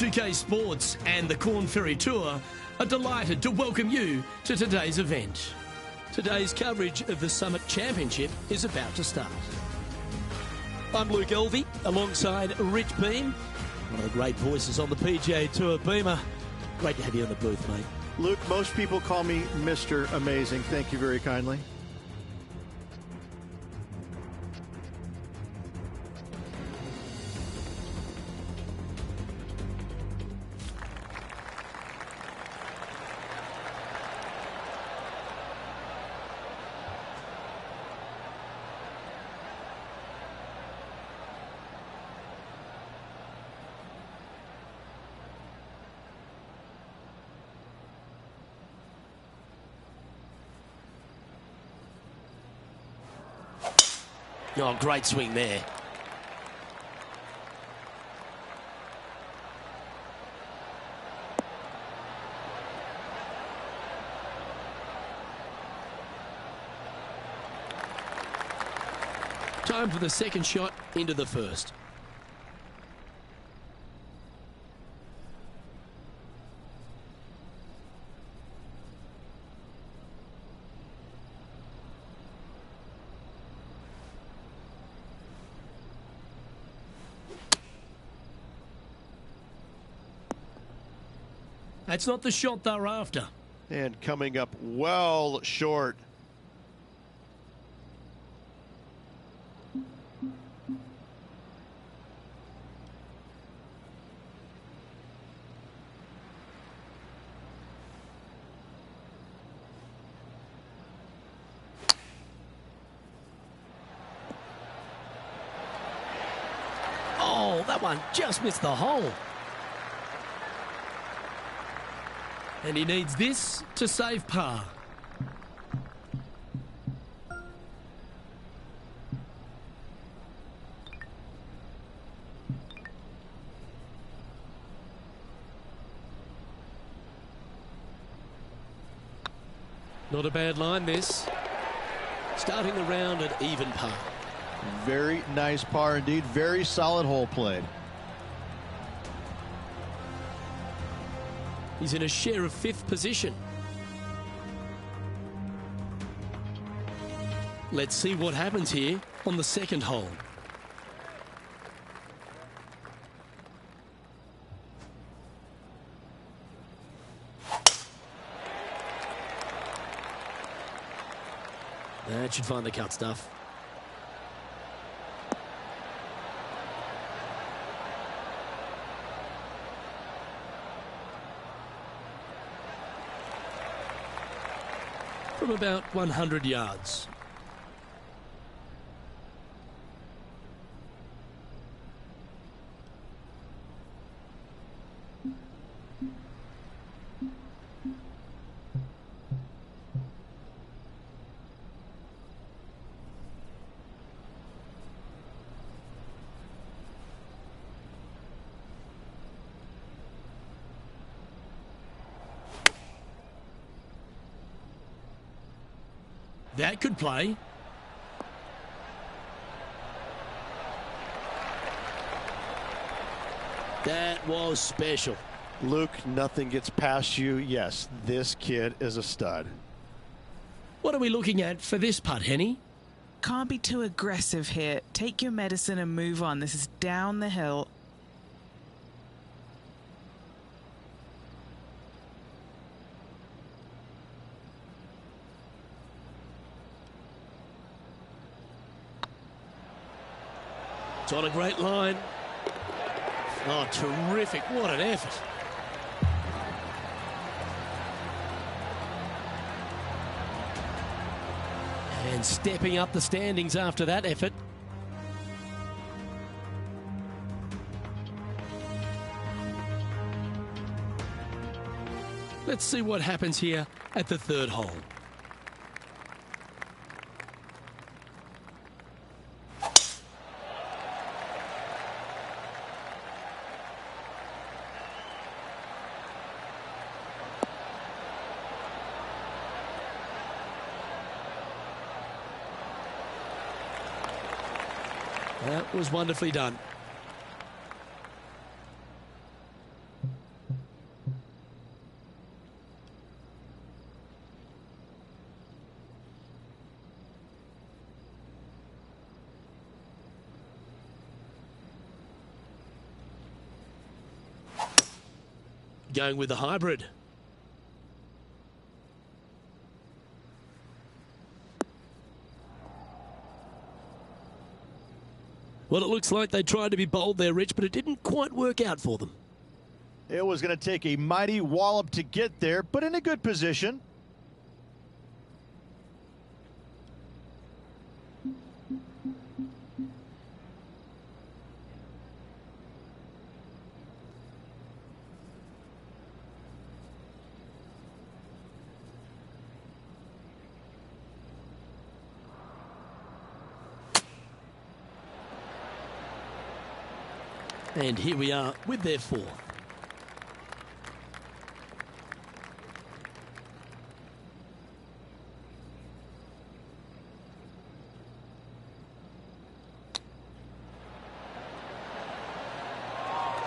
2K Sports and the Corn Ferry Tour are delighted to welcome you to today's event. Today's coverage of the Summit Championship is about to start. I'm Luke Elvey, alongside Rich Beam, one of the great voices on the PGA Tour. Beamer, great to have you in the booth, mate. Luke, most people call me Mr. Amazing. Thank you very kindly. Oh, great swing there. Time for the second shot into the first. That's not the shot they're after. And coming up well short. Oh, that one just missed the hole. And he needs this to save par. Not a bad line, this. Starting the round at even par. Very nice par indeed. Very solid hole played. He's in a share of 5th position. Let's see what happens here on the second hole. That should find the cut stuff. From about 100 yards. That could play. That was special. Luke, nothing gets past you. Yes, this kid is a stud. What are we looking at for this putt, Henny? Can't be too aggressive here. Take your medicine and move on. This is down the hill. It's on a great line. Oh, terrific. What an effort. And stepping up the standings after that effort. Let's see what happens here at the third hole. That was wonderfully done. Going with the hybrid. Well, it looks like they tried to be bold there, Rich, but it didn't quite work out for them. It was going to take a mighty wallop to get there, but in a good position. And here we are with their fourth.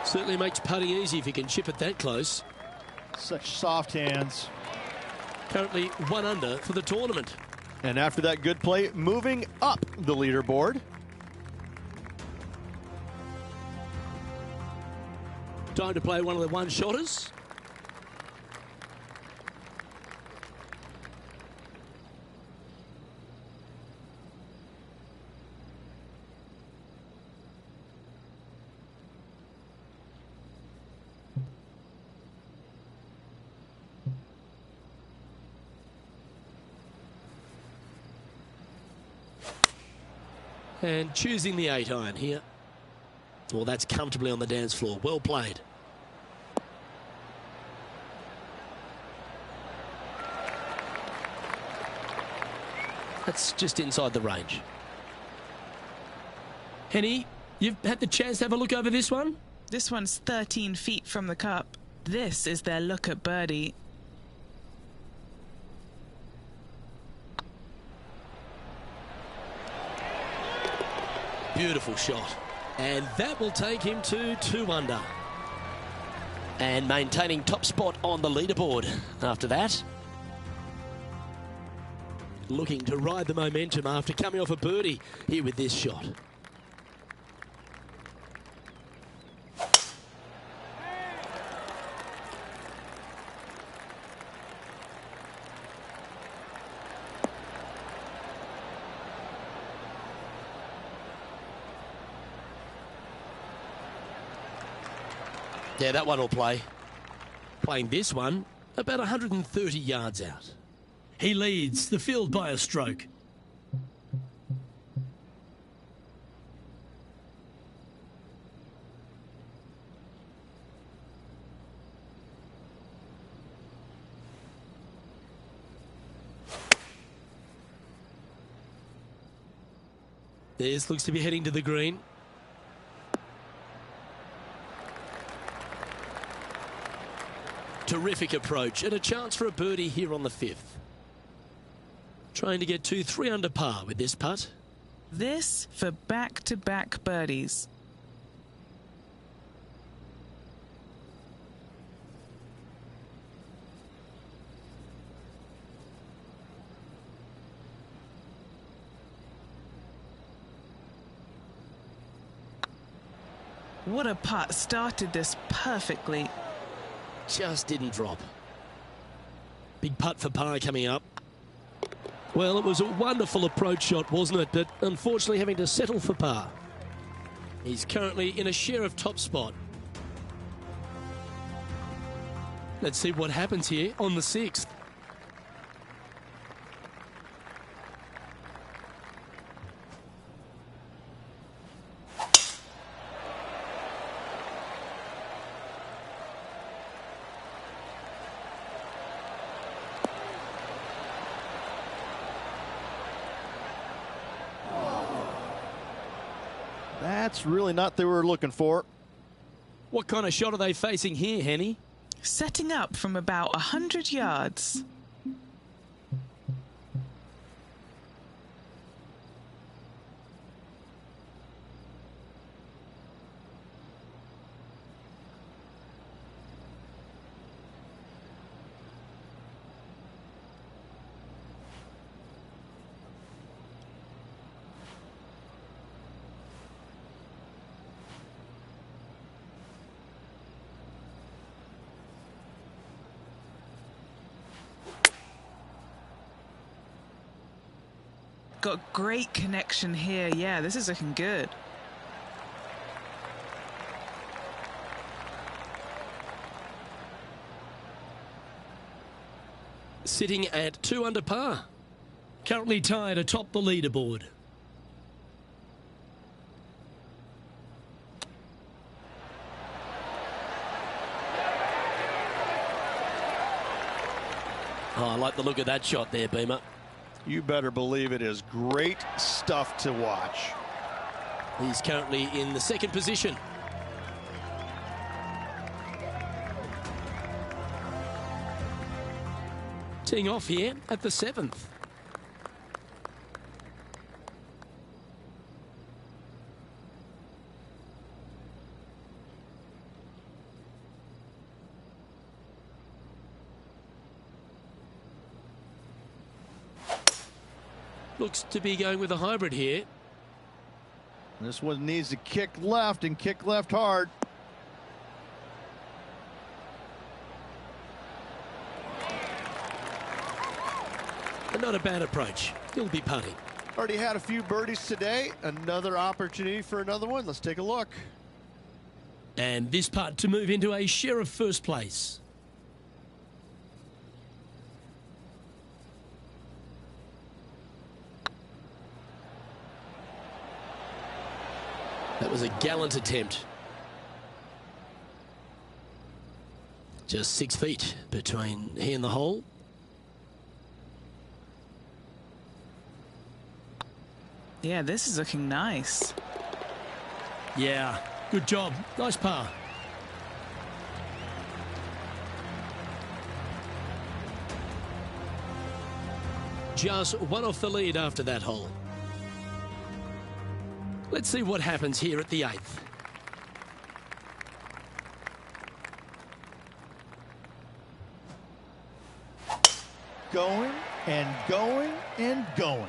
Certainly makes putting easy if you can chip it that close. Such soft hands. Currently 1 under for the tournament. And after that good play, moving up the leaderboard. Time to play one of the one-shotters. And choosing the 8-iron here. Well, that's comfortably on the dance floor. Well played. That's just inside the range. Henny, you've had the chance to have a look over this one? This one's 13 feet from the cup. This is their look at birdie. Beautiful shot. And that will take him to 2 under. And maintaining top spot on the leaderboard after that. Looking to ride the momentum after coming off a birdie here with this shot. Yeah, that one will play. Playing this one about 130 yards out. He leads the field by a stroke. This looks to be heading to the green. Terrific approach and a chance for a birdie here on the 5th. Trying to get to 3 under par with this putt. This for back-to-back birdies. What a putt. Started this perfectly. Just didn't drop. Big putt for par coming up. Well, it was a wonderful approach shot, wasn't it? But unfortunately having to settle for par. He's currently in a share of top spot. Let's see what happens here on the 6th. That's really not what they were looking for. What kind of shot are they facing here, Henny? Setting up from about 100 yards. got great connection here. Yeah, this is looking good. Sitting at 2 under par. Currently tied atop the leaderboard. Oh, I like the look of that shot there, Beamer. You better believe it is great stuff to watch. He's currently in the 2nd position. Teeing off here at the 7th. Looks to be going with a hybrid here. This one needs to kick left and kick left hard. And not a bad approach. He'll be putting. Already had a few birdies today. Another opportunity for another one. Let's take a look. And this putt to move into a share of first place. That was a gallant attempt. Just 6 feet between he and the hole. Yeah, this is looking nice. Yeah, good job. Nice par. Just one off the lead after that hole. Let's see what happens here at the 8th. Going and going and going.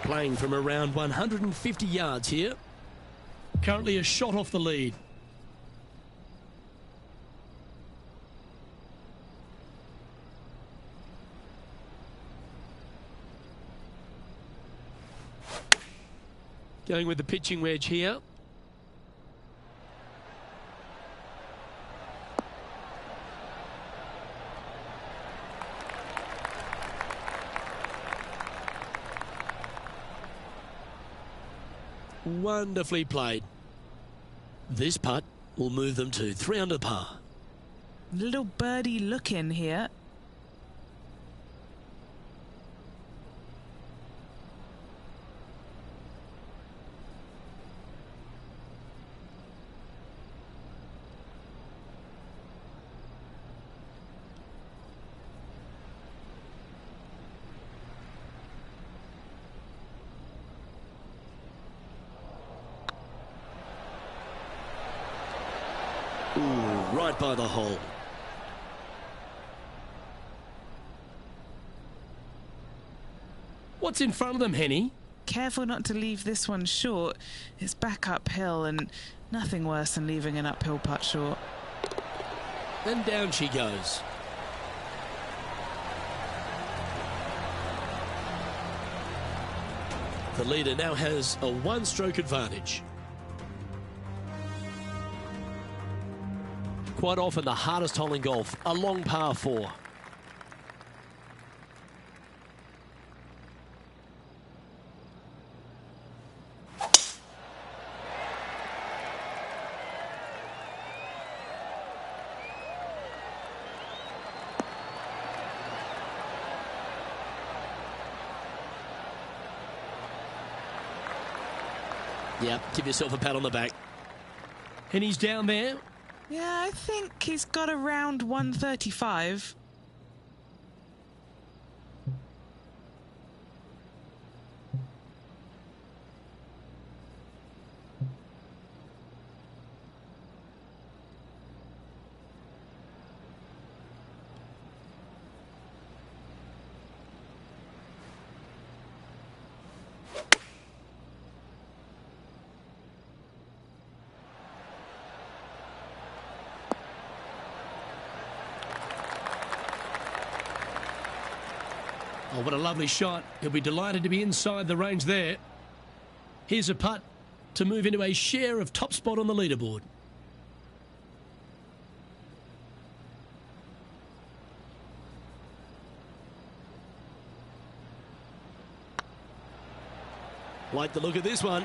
Playing from around 150 yards here. Currently a shot off the lead. Going with the pitching wedge here. Wonderfully played. This putt will move them to 3 under par. Little birdie look in here. Ooh, right by the hole. What's in front of them, Henny? Careful not to leave this one short. It's back uphill and nothing worse than leaving an uphill putt short. And down she goes. The leader now has a 1-stroke advantage. Quite often the hardest hole in golf, a long par 4. Yep, give yourself a pat on the back. And he's down there. Yeah, I think he's got around 135. Oh, what a lovely shot. He'll be delighted to be inside the range there. Here's a putt to move into a share of top spot on the leaderboard. Like the look of this one.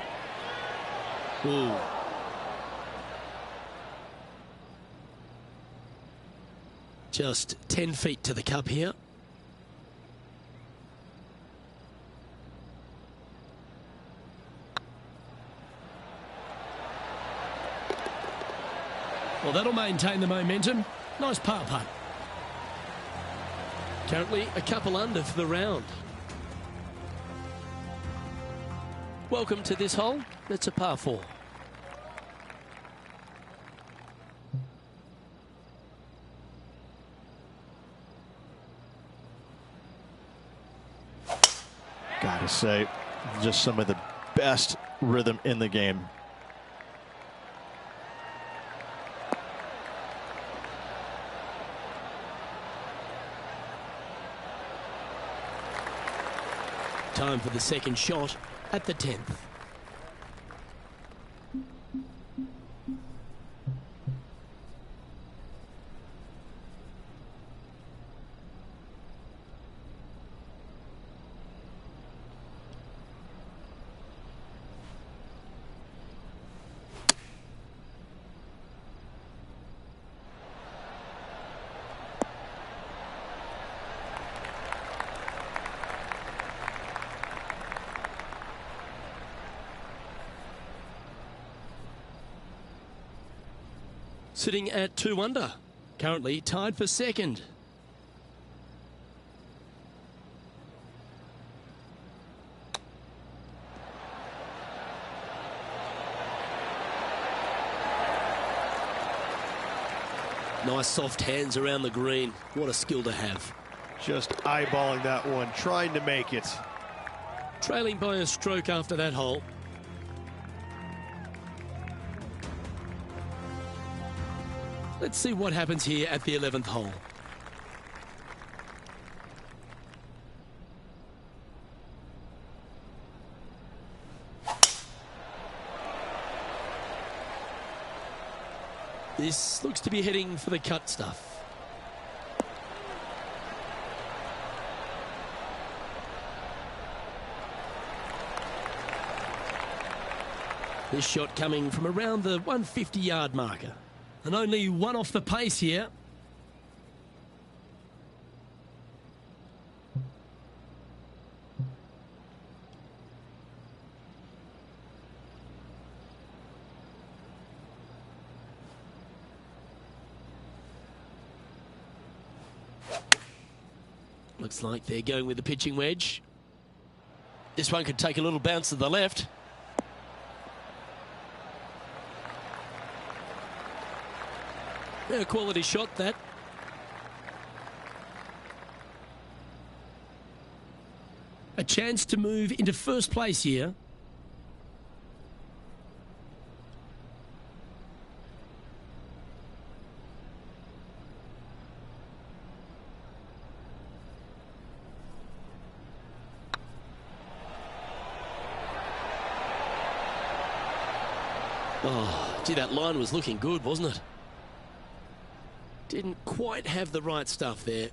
Ooh. Just 10 feet to the cup here. Well, that'll maintain the momentum. Nice par putt. Currently a couple under for the round. Welcome to this hole. It's a par 4. Gotta say, just some of the best rhythm in the game. Time for the second shot at the 10th. Sitting at 2 under, currently tied for second. Nice soft hands around the green. What a skill to have. Just eyeballing that one, trying to make it. Trailing by a stroke after that hole. Let's see what happens here at the 11th hole. This looks to be heading for the cut stuff. This shot coming from around the 150-yard marker. And only one off the pace here. Looks like they're going with the pitching wedge. This one could take a little bounce to the left. Yeah, quality shot, that. A chance to move into first place here. Oh, gee, that line was looking good, wasn't it? Didn't quite have the right stuff there.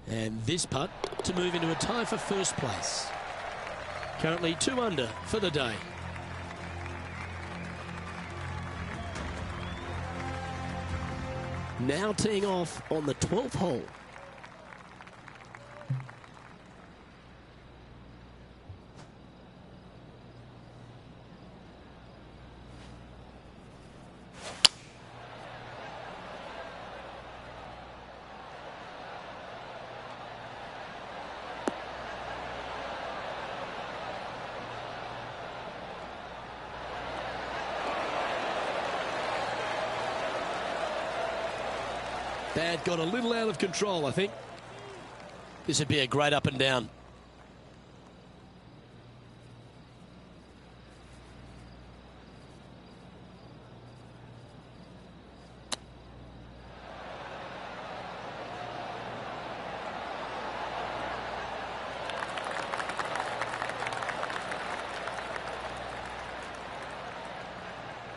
And this putt to move into a tie for first place. Currently 2 under for the day. Now teeing off on the 12th hole. That got a little out of control, I think. This would be a great up and down.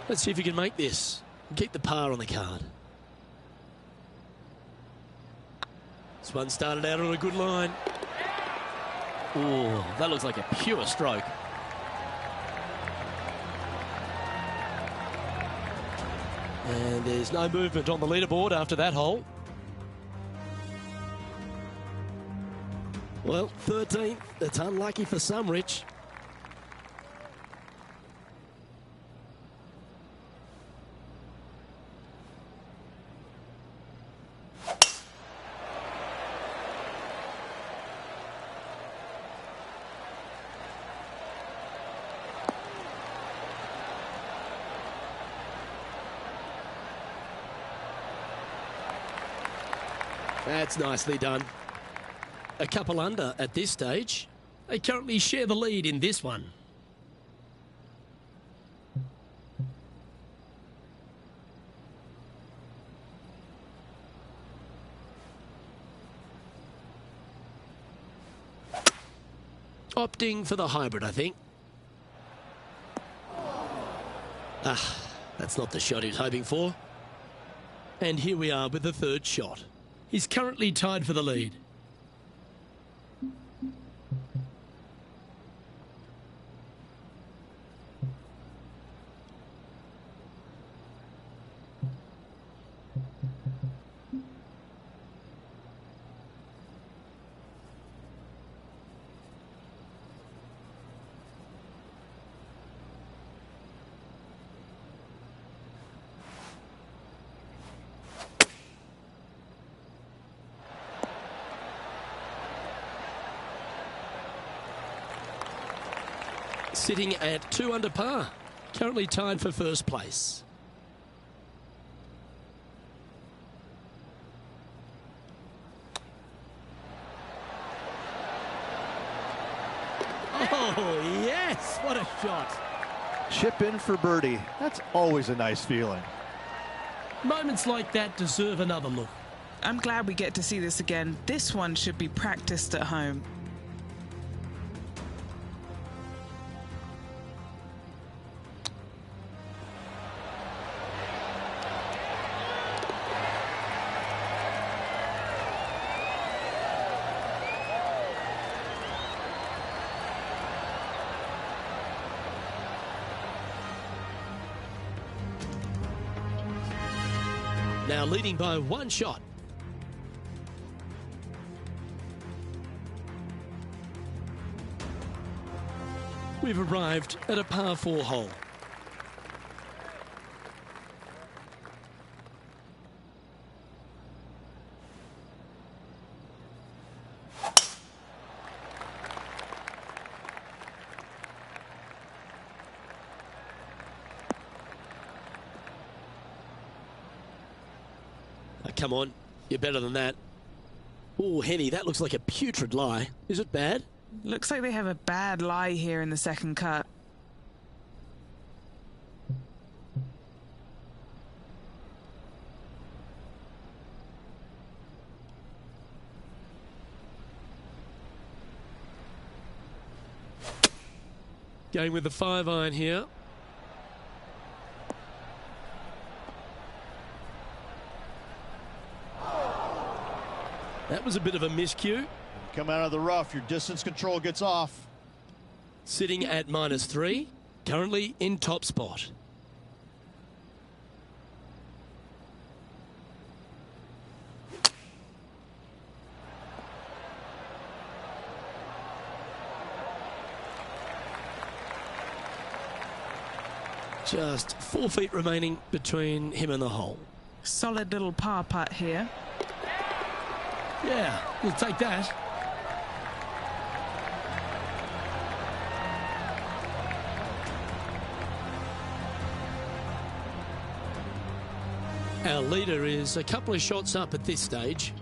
Let's see if you can make this and keep the par on the card. This one started out on a good line. Oh, that looks like a pure stroke. And there's no movement on the leaderboard after that hole. Well, 13th. It's unlucky for some, Rich. That's nicely done. A couple under at this stage. They currently share the lead in this one. Opting for the hybrid, I think. That's not the shot he was hoping for. And here we are with the third shot. He's currently tied for the lead. Sitting at 2 under par, currently tied for first place. Oh, yes, what a shot. Chip in for birdie. That's always a nice feeling. Moments like that deserve another look. I'm glad we get to see this again. This one should be practiced at home. Now leading by one shot. We've arrived at a par 4 hole. Come on, you're better than that. Oh, Henny, that looks like a putrid lie. Is it bad? Looks like they have a bad lie here in the second cut. Going with the 5-iron here. That was a bit of a miscue. Come out of the rough, your distance control gets off. Sitting at -3, currently in top spot. Just 4 feet remaining between him and the hole. Solid little par putt here. Yeah, we'll take that. Our leader is a couple of shots up at this stage.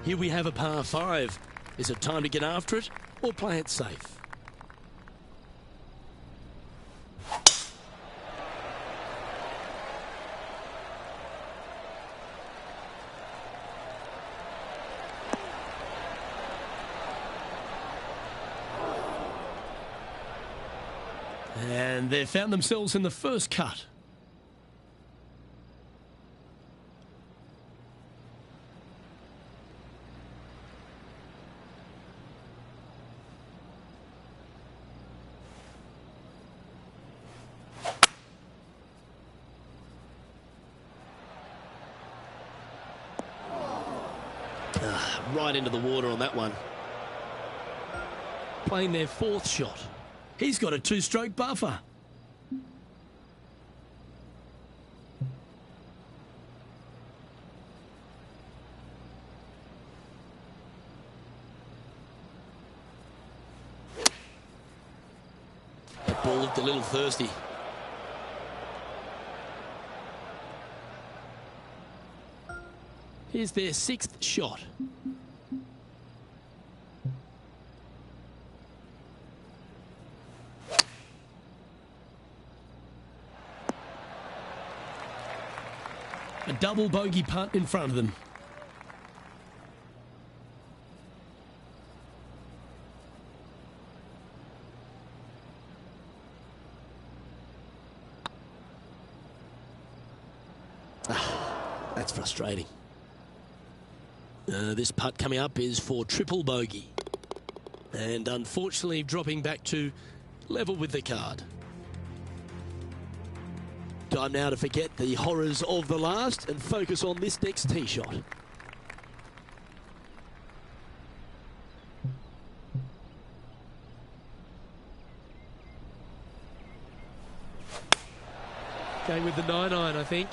Here we have a par 5. Is it time to get after it or play it safe? And they've found themselves in the first cut. Right into the water on that one. Playing their fourth shot. He's got a two-stroke buffer. That ball looked a little thirsty. Here's their sixth shot. A double bogey putt in front of them. That's frustrating. This putt coming up is for triple bogey. And unfortunately dropping back to level with the card. Time now to forget the horrors of the last and focus on this next tee shot. Going with the 9-iron, I think.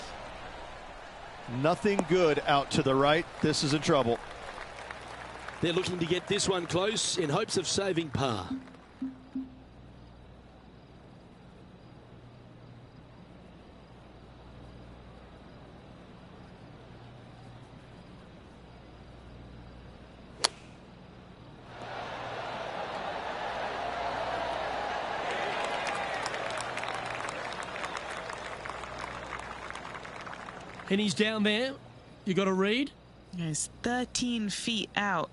Nothing good out to the right. This is in trouble. They're looking to get this one close in hopes of saving par. And he's down there. You got to read. He's 13 feet out.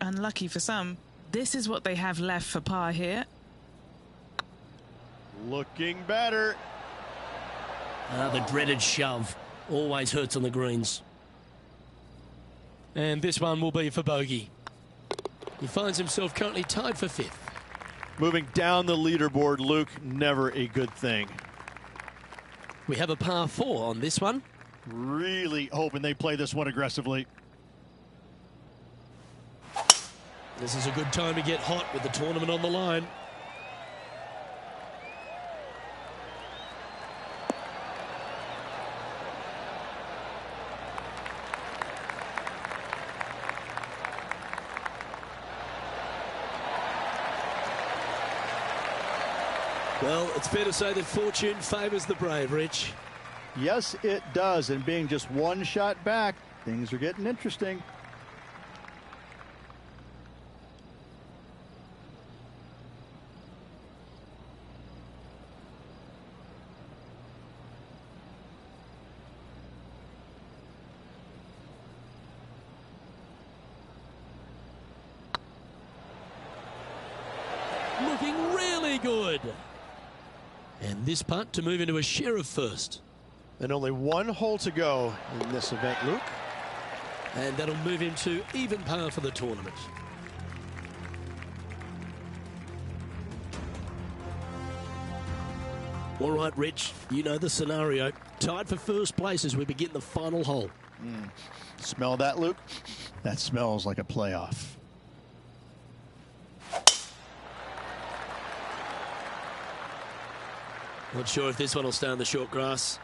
Unlucky for some. This is what they have left for par here. Looking better. The dreaded shove. Always hurts on the greens. And this one will be for bogey. He finds himself currently tied for fifth. Moving down the leaderboard, Luke, never a good thing. We have a par 4 on this one. Really hoping they play this one aggressively. This is a good time to get hot with the tournament on the line. Well, it's fair to say that fortune favours the brave, Rich. Yes, it does. And being just one shot back, things are getting interesting. Looking really good. And this putt to move into a share of first. And only one hole to go in this event, Luke. And that'll move him to even par for the tournament. All right, Rich, you know the scenario. Tied for first place as we begin the final hole. Smell that, Luke? That smells like a playoff. Not sure if this one will stay on the short grass.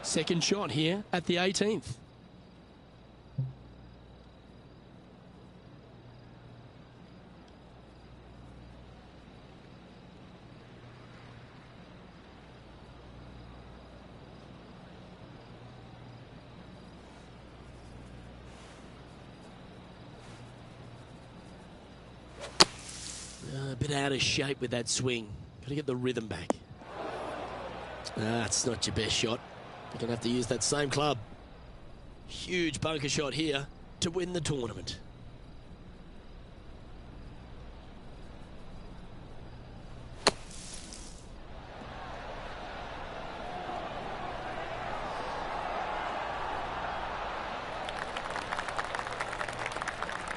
Second shot here at the 18th. A bit out of shape with that swing. Got to get the rhythm back. It's not your best shot. You're going to have to use that same club. Huge bunker shot here to win the tournament.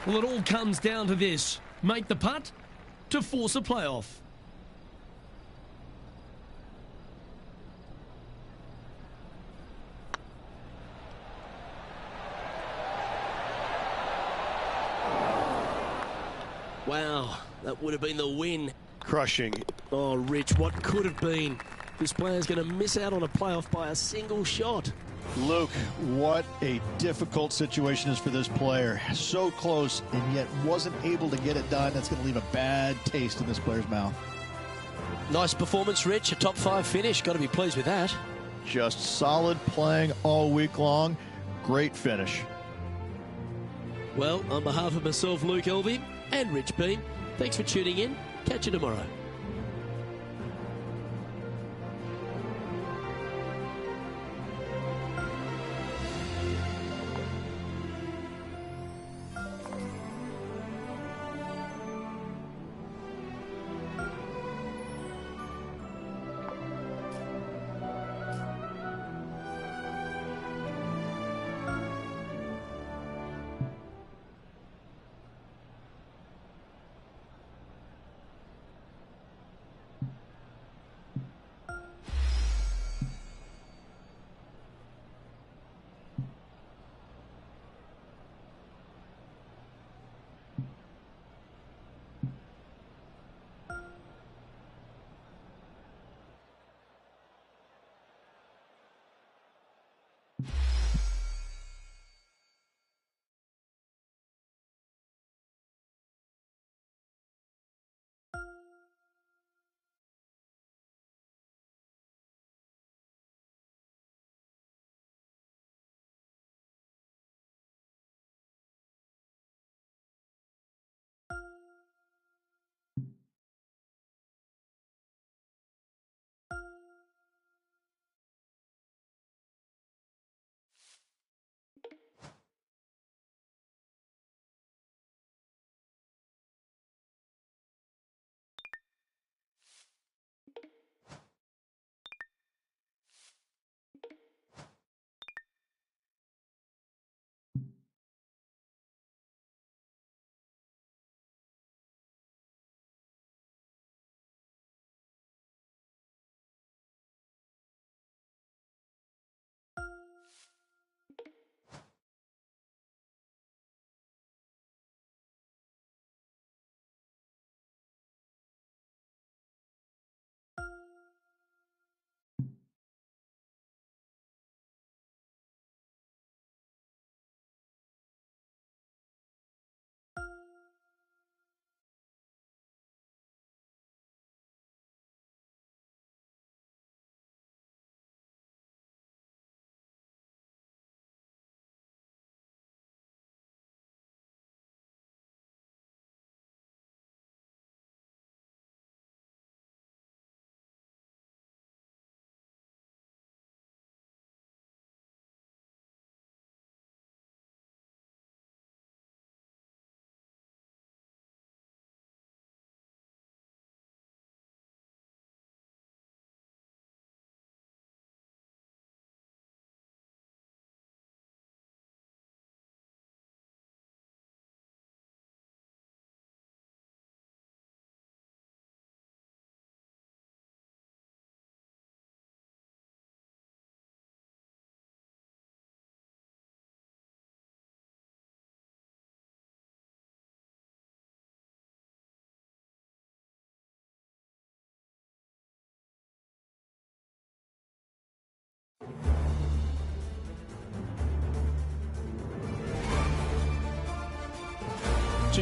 Well, it all comes down to this. Make the putt to force a playoff. Wow, that would have been the win. Crushing. Oh, Rich, what could have been? This player's going to miss out on a playoff by a single shot. Luke, what a difficult situation is for this player. So close and yet wasn't able to get it done. That's going to leave a bad taste in this player's mouth. Nice performance, Rich. A top 5 finish. Got to be pleased with that. Just solid playing all week long. Great finish. Well, on behalf of myself, Luke Elvey, and Rich Beem, thanks for tuning in. Catch you tomorrow.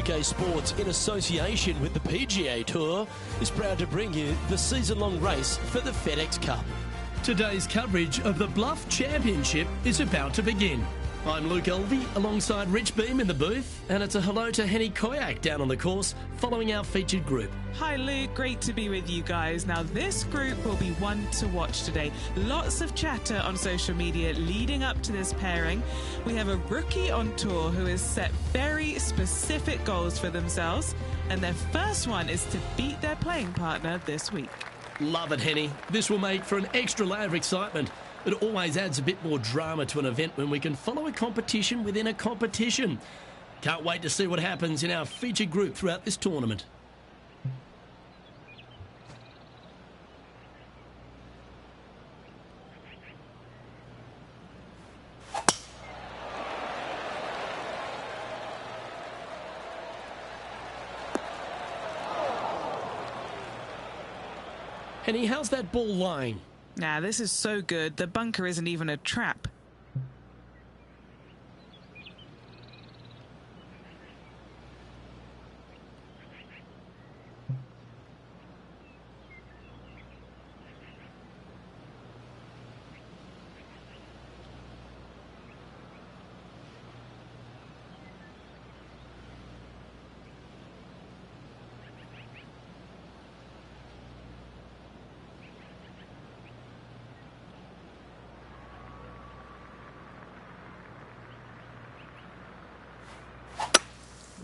UK Sports, in association with the PGA Tour, is proud to bring you the season-long race for the FedEx Cup. Today's coverage of the Bluff Championship is about to begin. I'm Luke Elvey alongside Rich Beam in the booth, and it's a hello to Henny Koyak down on the course following our featured group. Hi Luke, great to be with you guys. Now this group will be one to watch today. Lots of chatter on social media leading up to this pairing. We have a rookie on tour who has set very specific goals for themselves, and their first one is to beat their playing partner this week. Love it, Henny. This will make for an extra layer of excitement. It always adds a bit more drama to an event when we can follow a competition within a competition. Can't wait to see what happens in our featured group throughout this tournament. Henny, how's that ball lying? Nah, this is so good. The bunker isn't even a trap.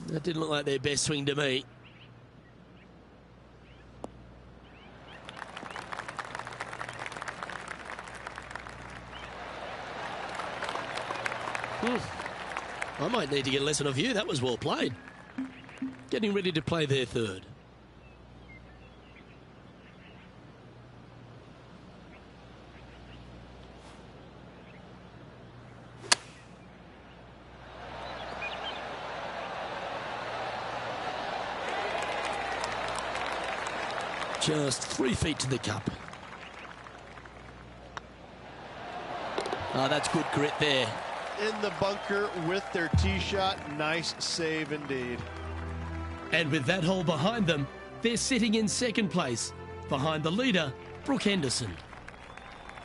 That didn't look like their best swing to me. I might need to get a lesson of you. That was well played. Getting ready to play their third. Just 3 feet to the cup. Oh, that's good grit there. In the bunker with their tee shot. Nice save indeed. And with that hole behind them, they're sitting in second place, behind the leader, Brooke Henderson.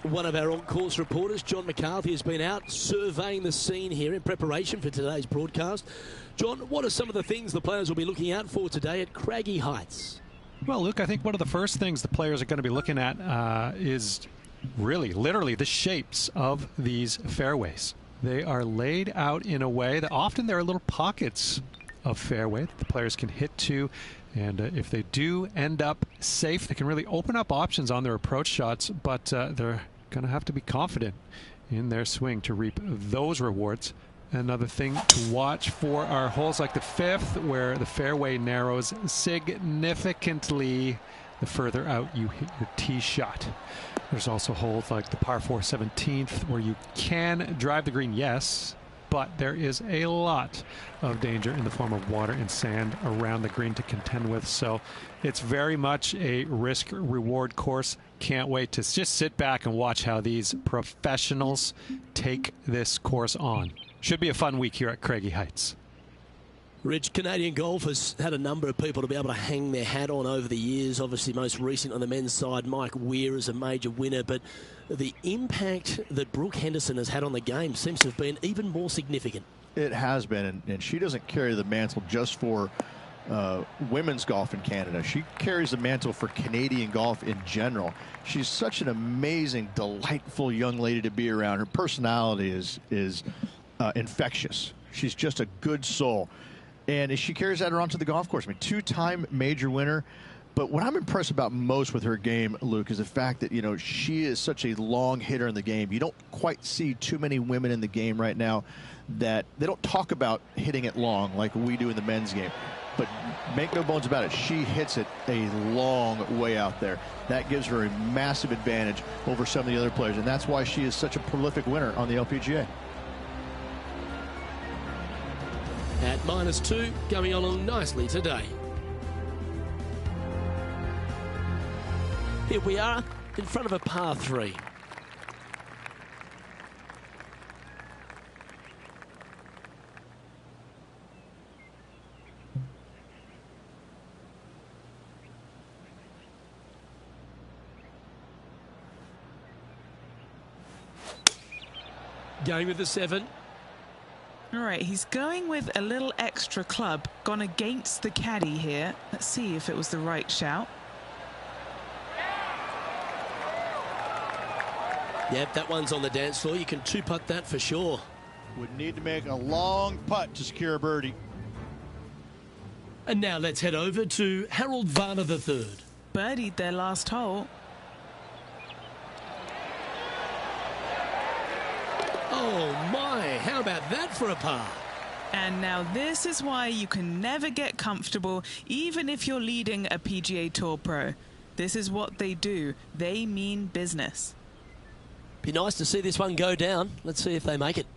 One of our on-course reporters, John McCarthy, has been out surveying the scene here in preparation for today's broadcast. John, what are some of the things the players will be looking out for today at Craggy Heights? Well, Luke, I think one of the first things the players are going to be looking at is really, literally, the shapes of these fairways. They are laid out in a way that often there are little pockets of fairway that the players can hit to. And if they do end up safe, they can really open up options on their approach shots. But they're going to have to be confident in their swing to reap those rewards. Another thing to watch for are holes like the 5th, where the fairway narrows significantly the further out you hit your tee shot. There's also holes like the par 4 17th, where you can drive the green, yes, but there is a lot of danger in the form of water and sand around the green to contend with. So it's very much a risk-reward course. Can't wait to just sit back and watch how these professionals take this course on. Should be a fun week here at Craggy Heights. Rich, Canadian golf has had a number of people to be able to hang their hat on over the years. Obviously, most recent on the men's side, Mike Weir is a major winner. But the impact that Brooke Henderson has had on the game seems to have been even more significant. It has been, and she doesn't carry the mantle just for women's golf in Canada. She carries the mantle for Canadian golf in general. She's such an amazing, delightful young lady to be around. Her personality is infectious. She's just a good soul. And she carries that around to the golf course. I mean, 2-time major winner. But what I'm impressed about most with her game, Luke, is the fact that, you know, she is such a long hitter in the game. You don't quite see too many women in the game right now that they don't talk about hitting it long like we do in the men's game. But make no bones about it, she hits it a long way out there. That gives her a massive advantage over some of the other players. And that's why she is such a prolific winner on the LPGA. At -2, going along nicely today. Here we are in front of a par 3. Going with the 7. All right, he's going with a little extra club, gone against the caddy here. Let's see if it was the right shout. Yep, that one's on the dance floor. You can two-putt that for sure. Would need to make a long putt to secure a birdie. And now let's head over to Harold Varner III. Birdied their last hole. Oh my, how about that for a par? And now this is why you can never get comfortable, even if you're leading a PGA Tour pro. This is what they do. They mean business. Be nice to see this one go down. Let's see if they make it.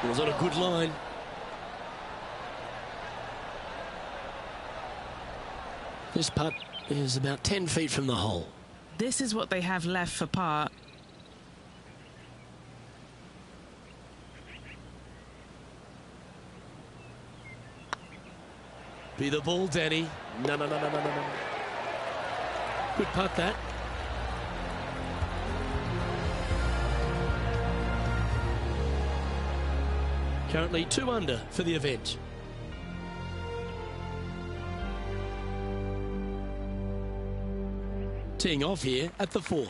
It was on a good line. This putt is about 10 feet from the hole. This is what they have left for par. Be the ball, Danny. No. Good putt, that. Currently 2 under for the event. Teeing off here at the 4th.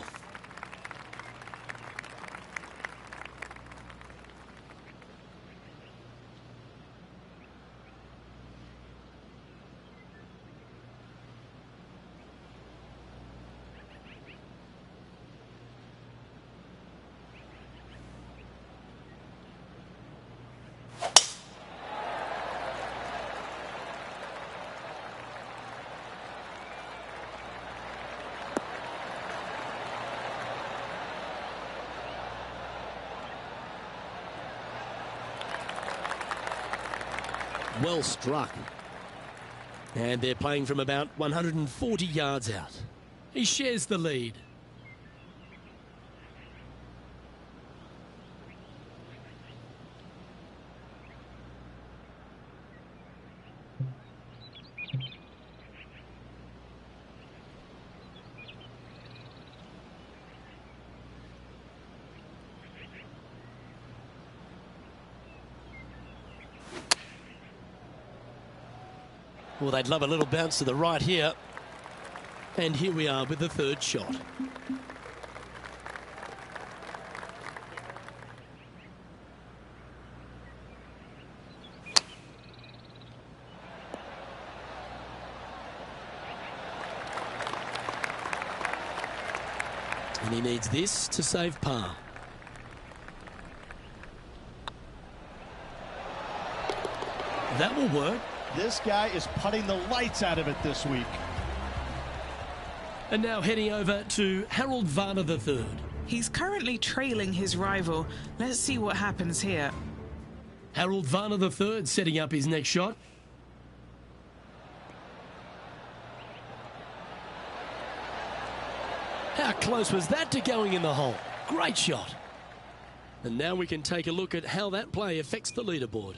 Well struck. And they're playing from about 140 yards out. He shares the lead. Well, they'd love a little bounce to the right here. And here we are with the 3rd shot. And he needs this to save par. That will work. This guy is putting the lights out of it this week. And now heading over to Harold Varner III. He's currently trailing his rival. Let's see what happens here. Harold Varner III setting up his next shot. How close was that to going in the hole? Great shot. And now we can take a look at how that play affects the leaderboard.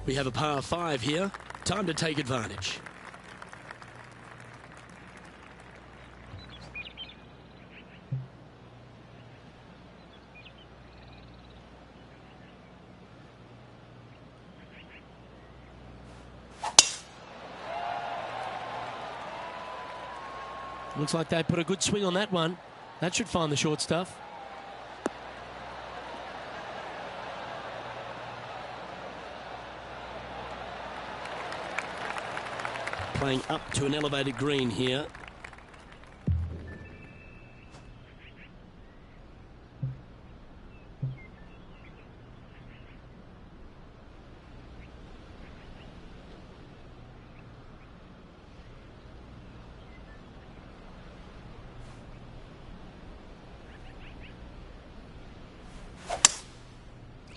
We have a par 5 here. Time to take advantage. Looks like they put a good swing on that one. That should find the short stuff. Playing up to an elevated green here.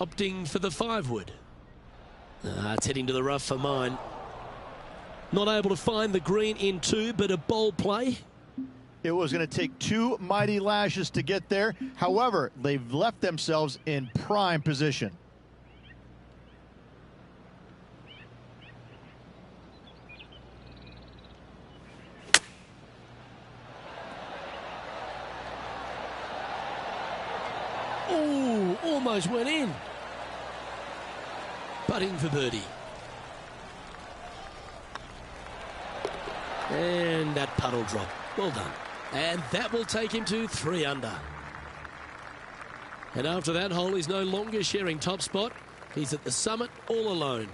opting for the 5-wood. It's heading to the rough for mine. Not able to find the green in 2, but a bold play. It was going to take 2 mighty lashes to get there. However, they've left themselves in prime position. Ooh, almost went in. Putting for birdie. And that puddle drop. Well done. And that will take him to 3 under. And after that hole, he's no longer sharing top spot. He's at the summit all alone.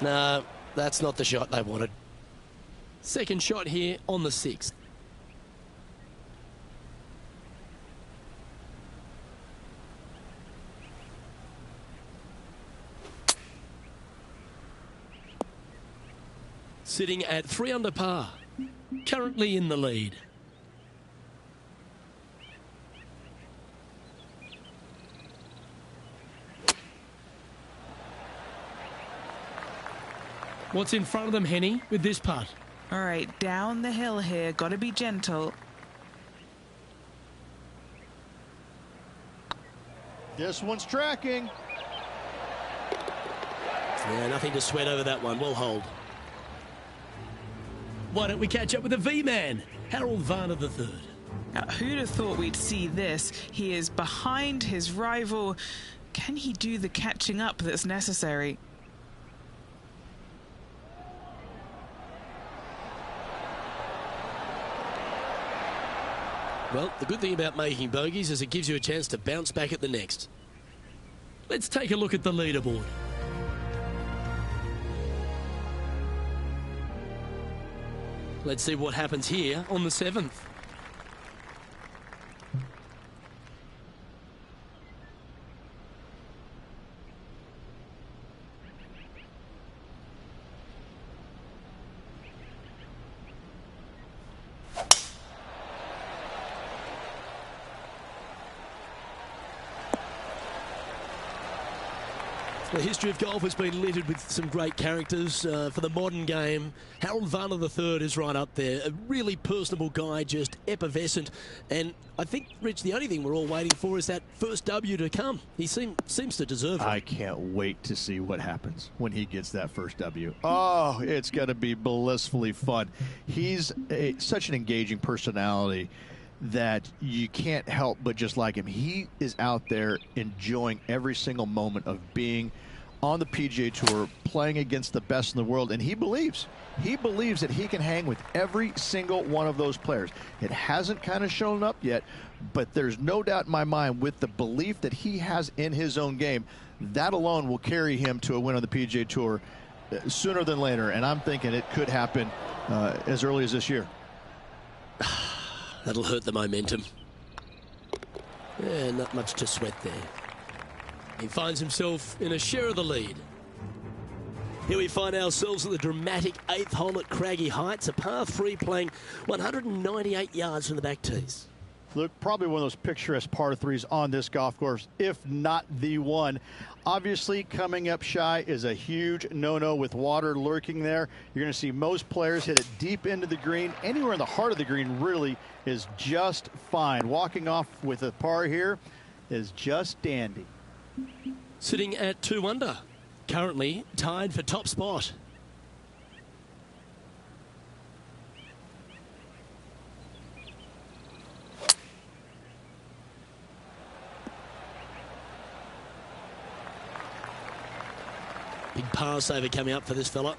No, that's not the shot they wanted. Second shot here on the 6th. Sitting at 3 under par. Currently in the lead. What's in front of them, Henny, with this putt? All right, down the hill here. Got to be gentle. This one's tracking. Yeah, nothing to sweat over that one. We'll hold. Why don't we catch up with the V-Man, Harold Varner III? Now, who'd have thought we'd see this? He is behind his rival. Can he do the catching up that's necessary? Well, the good thing about making bogeys is it gives you a chance to bounce back at the next. Let's take a look at the leaderboard. Let's see what happens here on the 7th. The history of golf has been littered with some great characters. For the modern game, Harold Varner III is right up there. A really personable guy, just effervescent. And I think, Rich, the only thing we're all waiting for is that first W to come. He seems to deserve it. I can't wait to see what happens when he gets that first W. Oh, it's going to be blissfully fun. He's such an engaging personality that you can't help but just like him. He is out there enjoying every single moment of being on the PGA Tour, playing against the best in the world, and he believes that he can hang with every single one of those players. It hasn't kind of shown up yet, but there's no doubt in my mind with the belief that he has in his own game, that alone will carry him to a win on the PGA Tour sooner than later, and I'm thinking it could happen as early as this year. That'll hurt the momentum. Yeah, not much to sweat there. He finds himself in a share of the lead. Here we find ourselves at the dramatic 8th hole at Craggy Heights, a par 3 playing 198 yards from the back tees. Look, probably one of those picturesque par 3s on this golf course, if not the one. Obviously, coming up shy is a huge no-no with water lurking there. You're going to see most players hit it deep into the green. Anywhere in the heart of the green really is just fine. Walking off with a par here is just dandy. Sitting at 2 under, currently tied for top spot. Big par saver coming up for this fella.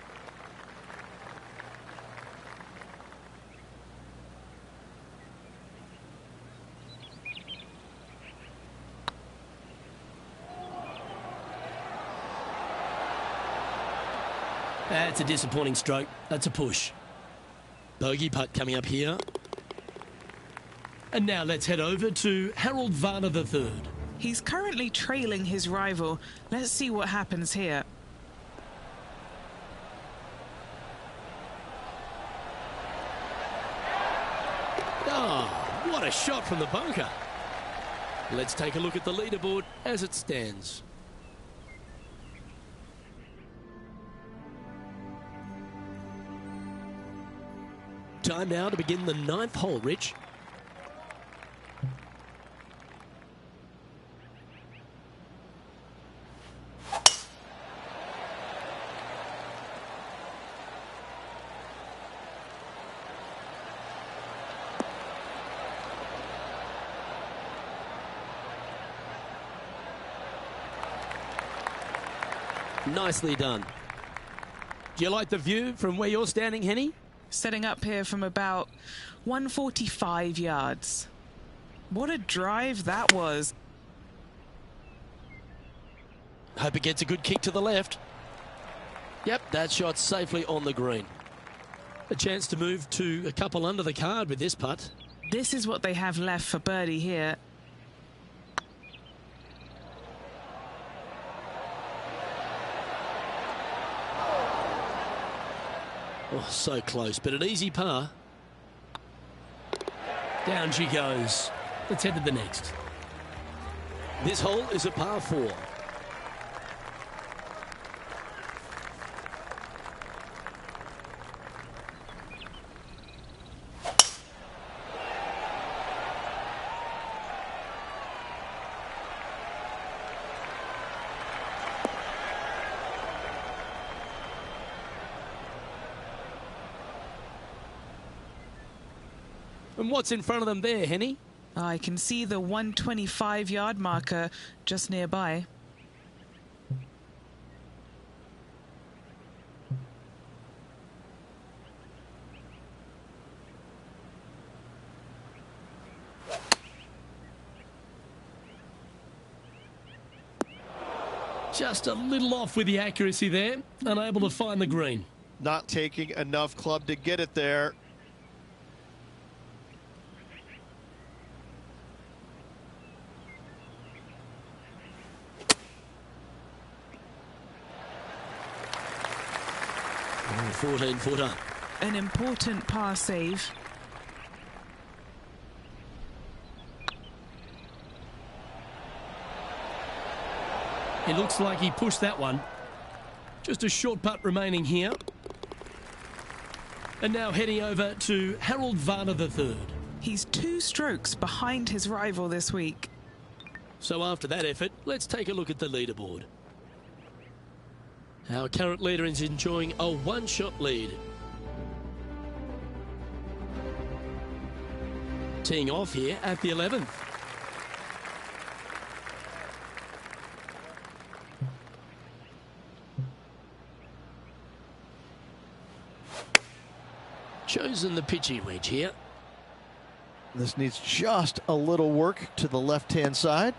That's a disappointing stroke. That's a push. Bogey putt coming up here. And now let's head over to Harold Varner III. He's currently trailing his rival. Let's see what happens here. Oh, what a shot from the bunker. Let's take a look at the leaderboard as it stands. Time now to begin the 9th hole, Rich. Nicely done. Do you like the view from where you're standing, Henny? Setting up here from about 145 yards. What a drive that was. Hope it gets a good kick to the left. Yep, that shot's safely on the green. A chance to move to a couple under the card with this putt. This is what they have left for birdie here. Oh, so close, but an easy par. Down she goes. Let's head to the next. This hole is a par 4. And what's in front of them there, Henny? I can see the 125-yard marker just nearby. Just a little off with the accuracy there, unable to find the green. Not taking enough club to get it there. Oh, 14-footer. An important par save. It looks like he pushed that one. Just a short putt remaining here. And now heading over to Harold Varner III. He's 2 strokes behind his rival this week. So after that effort, let's take a look at the leaderboard. Our current leader is enjoying a 1-shot lead. Teeing off here at the 11th. Chosen the pitching wedge here. This needs just a little work to the left-hand side.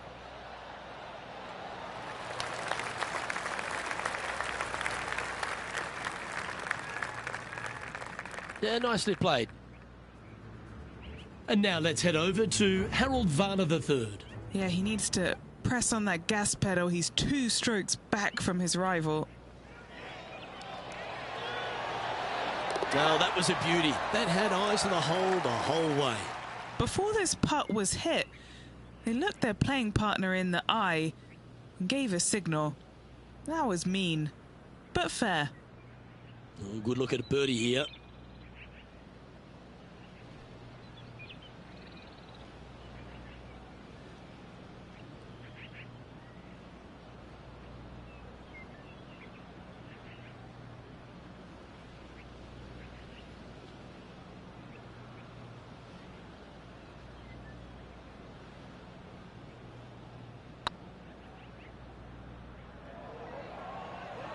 Yeah, nicely played. And now let's head over to Harold Varner III. Yeah, he needs to press on that gas pedal. He's 2 strokes back from his rival. Well, that was a beauty. That had eyes on the whole way. Before this putt was hit, they looked their playing partner in the eye and gave a signal. That was mean, but fair. Oh, good look at a birdie here.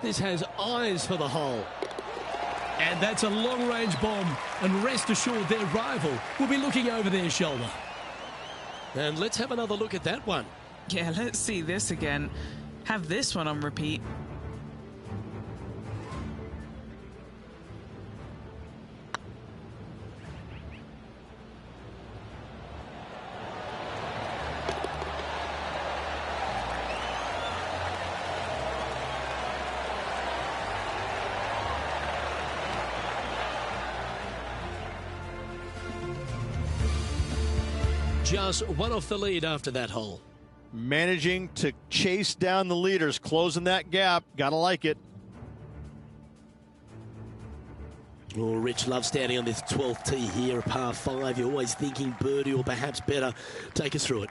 This has eyes for the hole. And that's a long-range bomb. And rest assured their rival will be looking over their shoulder. And let's have another look at that one. Yeah, let's see this again. Have this one on repeat. Just one off the lead after that hole. Managing to chase down the leaders, closing that gap. Gotta like it. Oh, Rich loves standing on this 12th tee here, a par 5. You're always thinking birdie or perhaps better. Take us through it.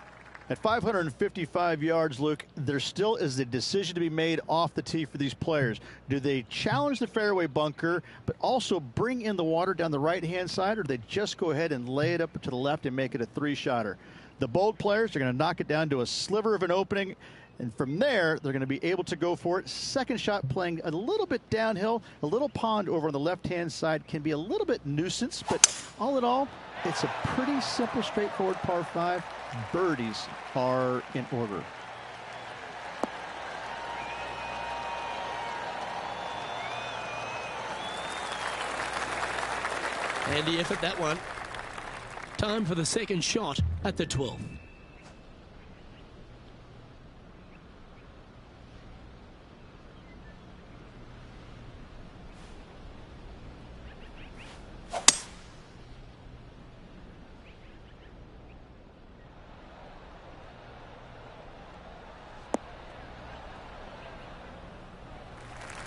At 555 yards, Luke, there still is a decision to be made off the tee for these players. Do they challenge the fairway bunker, but also bring in the water down the right-hand side, or do they just go ahead and lay it up to the left and make it a 3-shotter? The bold players are going to knock it down to a sliver of an opening, and from there, they're going to be able to go for it. Second shot playing a little bit downhill. A little pond over on the left-hand side can be a little bit nuisance, but all in all, it's a pretty simple, straightforward par 5. Birdies are in order. Handy effort, that one. Time for the second shot at the 12th.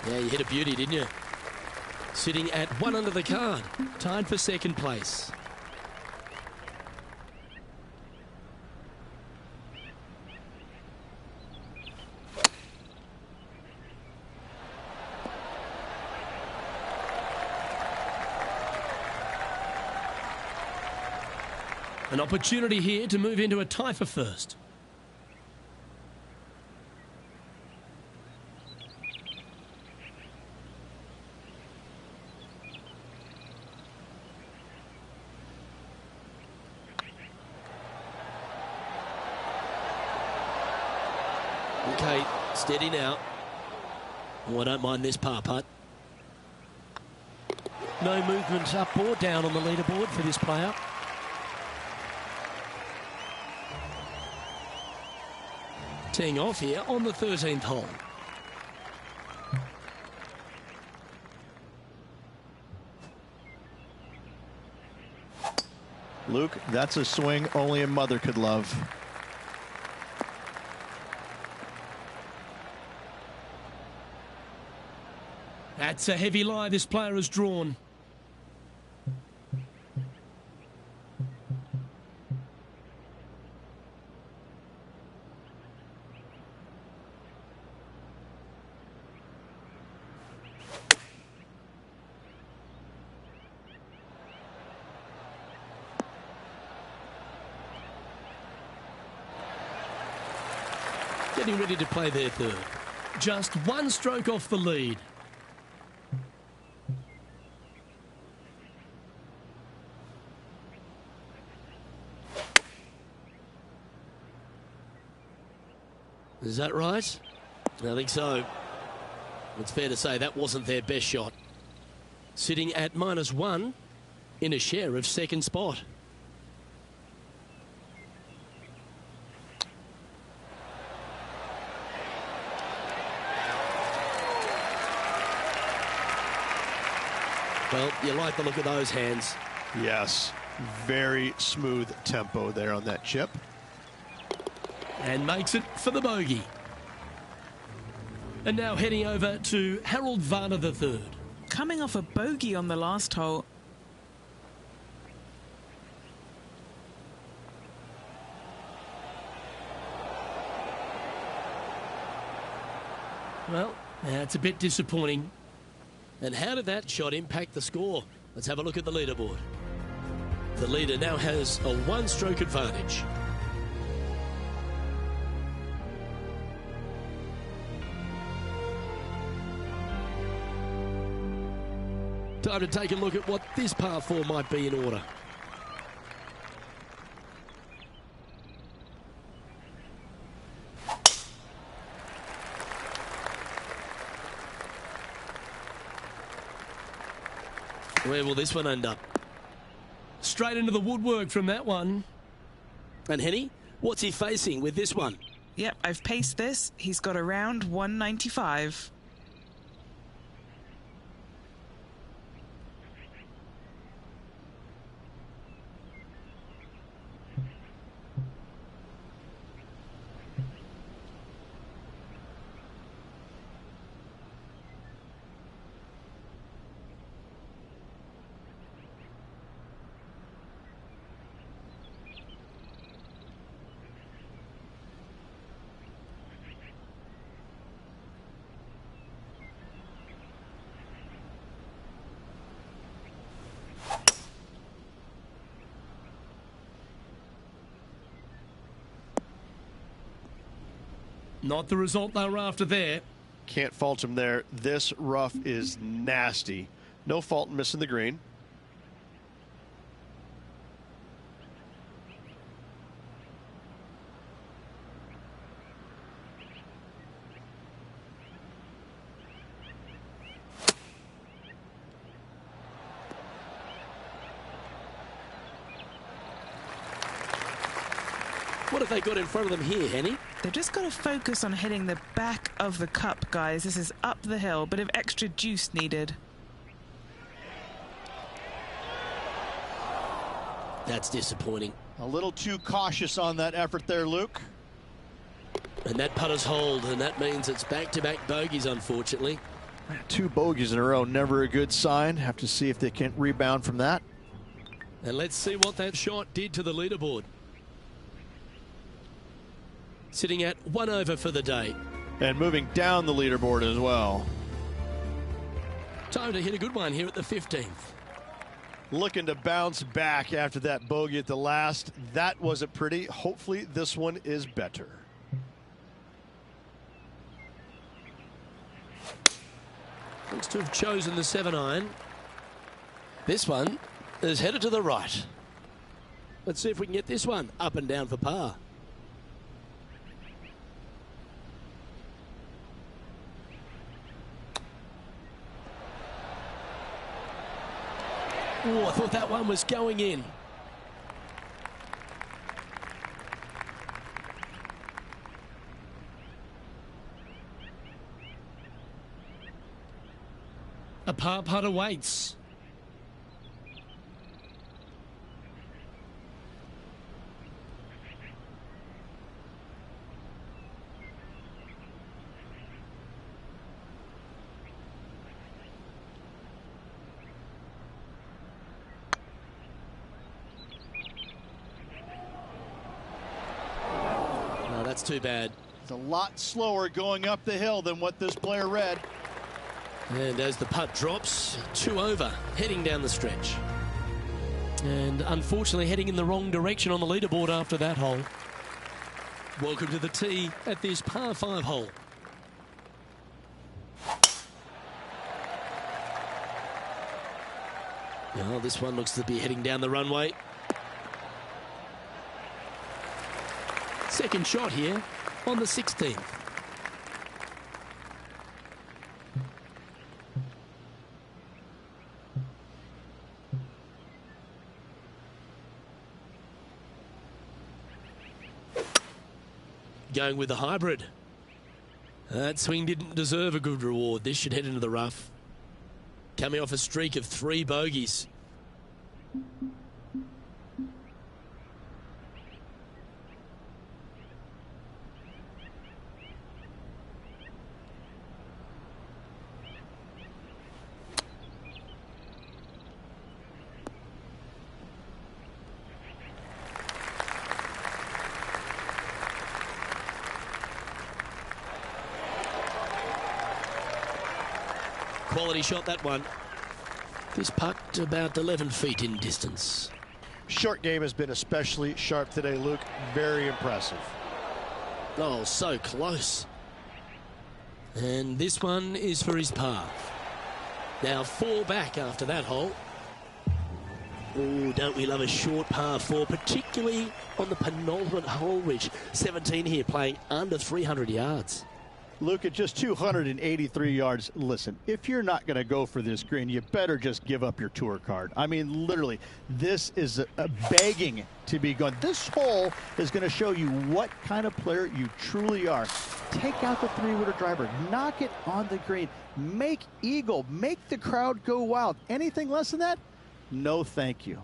Yeah, you hit a beauty, didn't you? Sitting at 1 under the card, tied for second place. An opportunity here to move into a tie for first. Okay, steady now. Oh, I don't mind this par putt. No movement up or down on the leaderboard for this player. Teeing off here on the 13th hole. Luke, that's a swing only a mother could love. That's a heavy lie this player has drawn. Getting ready to play their third. Just one stroke off the lead. Is that right? I think so. It's fair to say that wasn't their best shot. Sitting at -1 in a share of second spot. Well, you like the look of those hands. Yes, very smooth tempo there on that chip. And makes it for the bogey. And now heading over to Harold Varner III. Coming off a bogey on the last hole. Well, that's a bit disappointing. And how did that shot impact the score? Let's have a look at the leaderboard. The leader now has a one-stroke advantage. Time to take a look at what this par 4 might be in order. Where will this one end up? Straight into the woodwork from that one. And Henny, what's he facing with this one? Yep, I've paced this. He's got around 195. Not the result they were after there. Can't fault him there. This rough is nasty. No fault in missing the green. What have they got in front of them here, Henny? They've just got to focus on hitting the back of the cup, guys. This is up the hill, bit of extra juice needed. That's disappointing. A little too cautious on that effort there, Luke. And that putter's hold, and that means it's back-to-back bogeys, unfortunately. 2 bogeys in a row, never a good sign. Have to see if they can rebound from that. And let's see what that shot did to the leaderboard. Sitting at 1 over for the day. And moving down the leaderboard as well. Time to hit a good one here at the 15th. Looking to bounce back after that bogey at the last. That wasn't pretty. Hopefully this one is better. Looks to have chosen the 7-iron. This one is headed to the right. Let's see if we can get this one up and down for par. Oh, I thought that one was going in. A par putt awaits. No, that's too bad. It's a lot slower going up the hill than what this player read. And as the putt drops, 2 over, heading down the stretch. And unfortunately heading in the wrong direction on the leaderboard after that hole. Welcome to the tee at this par 5 hole. Well, this one looks to be heading down the runway. Second shot here on the 16th. Going with the hybrid. That swing didn't deserve a good reward. This should head into the rough. Coming off a streak of 3 bogeys. Quality shot, that one. This putt about 11 feet in distance. Short game has been especially sharp today, Luke. Very impressive. Oh, so close. And this one is for his par. Now 4 back after that hole. Oh, don't we love a short par 4, particularly on the penultimate hole, Rich. 17 here, playing under 300 yards. Luke, at just 283 yards, listen, if you're not going to go for this green, you better just give up your tour card. I mean, literally, this is a begging to be gone. This hole is going to show you what kind of player you truly are. Take out the 3-wooder driver, knock it on the green, make eagle, make the crowd go wild. Anything less than that? No, thank you.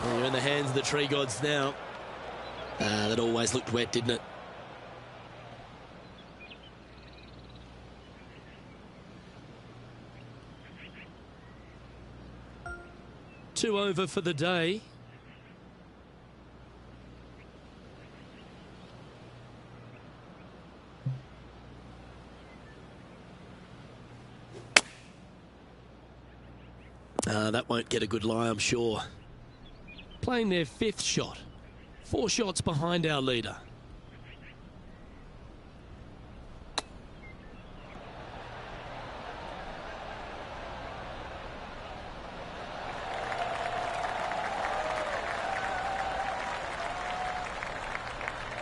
Well, you're in the hands of the tree gods now. That always looked wet, didn't it? Two over for the day. That won't get a good lie, I'm sure. Playing their fifth shot. 4 shots behind our leader.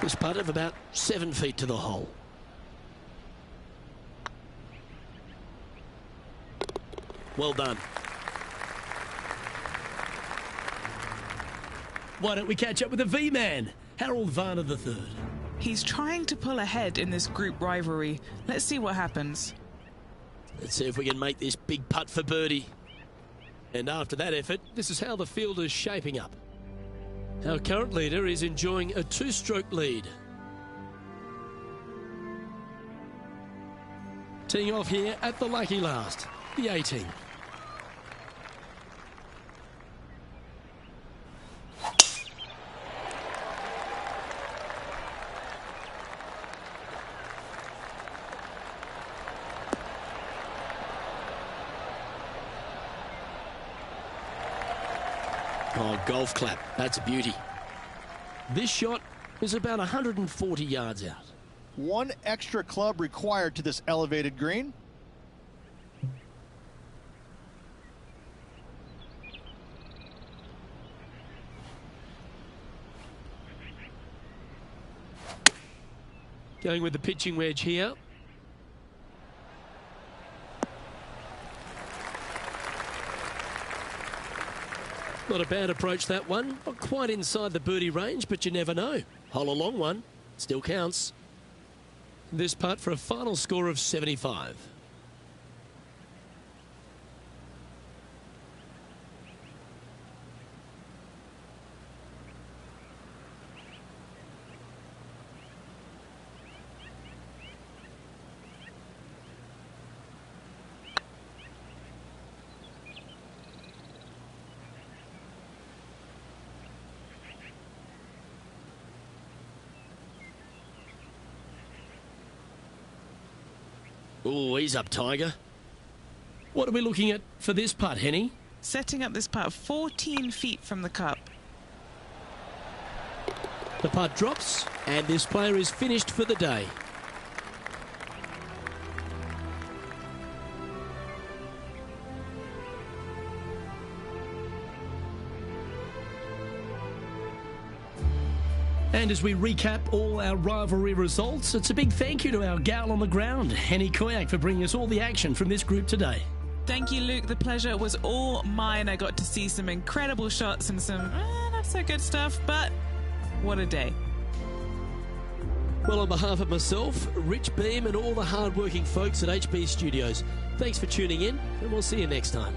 This putt of about 7 feet to the hole. Well done. Why don't we catch up with the V-Man, Harold Varner III. He's trying to pull ahead in this group rivalry. Let's see what happens. Let's see if we can make this big putt for birdie. And after that effort, this is how the field is shaping up. Our current leader is enjoying a 2-stroke lead. Teeing off here at the lucky last, the 18. Oh, golf clap. That's a beauty. This shot is about 140 yards out. 1 extra club required to this elevated green. Going with the pitching wedge here. Not a bad approach, that one. Not quite inside the birdie range, but you never know. Hole a long one. Still counts. This putt for a final score of 75. Oh, he's up, Tiger. What are we looking at for this putt, Henny? Setting up this putt 14 feet from the cup. The putt drops, and this player is finished for the day. And as we recap all our rivalry results, it's a big thank you to our gal on the ground, Henny Koyak, for bringing us all the action from this group today. Thank you, Luke. The pleasure was all mine. I got to see some incredible shots and some not so good stuff, but what a day. Well, on behalf of myself, Rich Beam, and all the hard-working folks at HB Studios, thanks for tuning in, and we'll see you next time.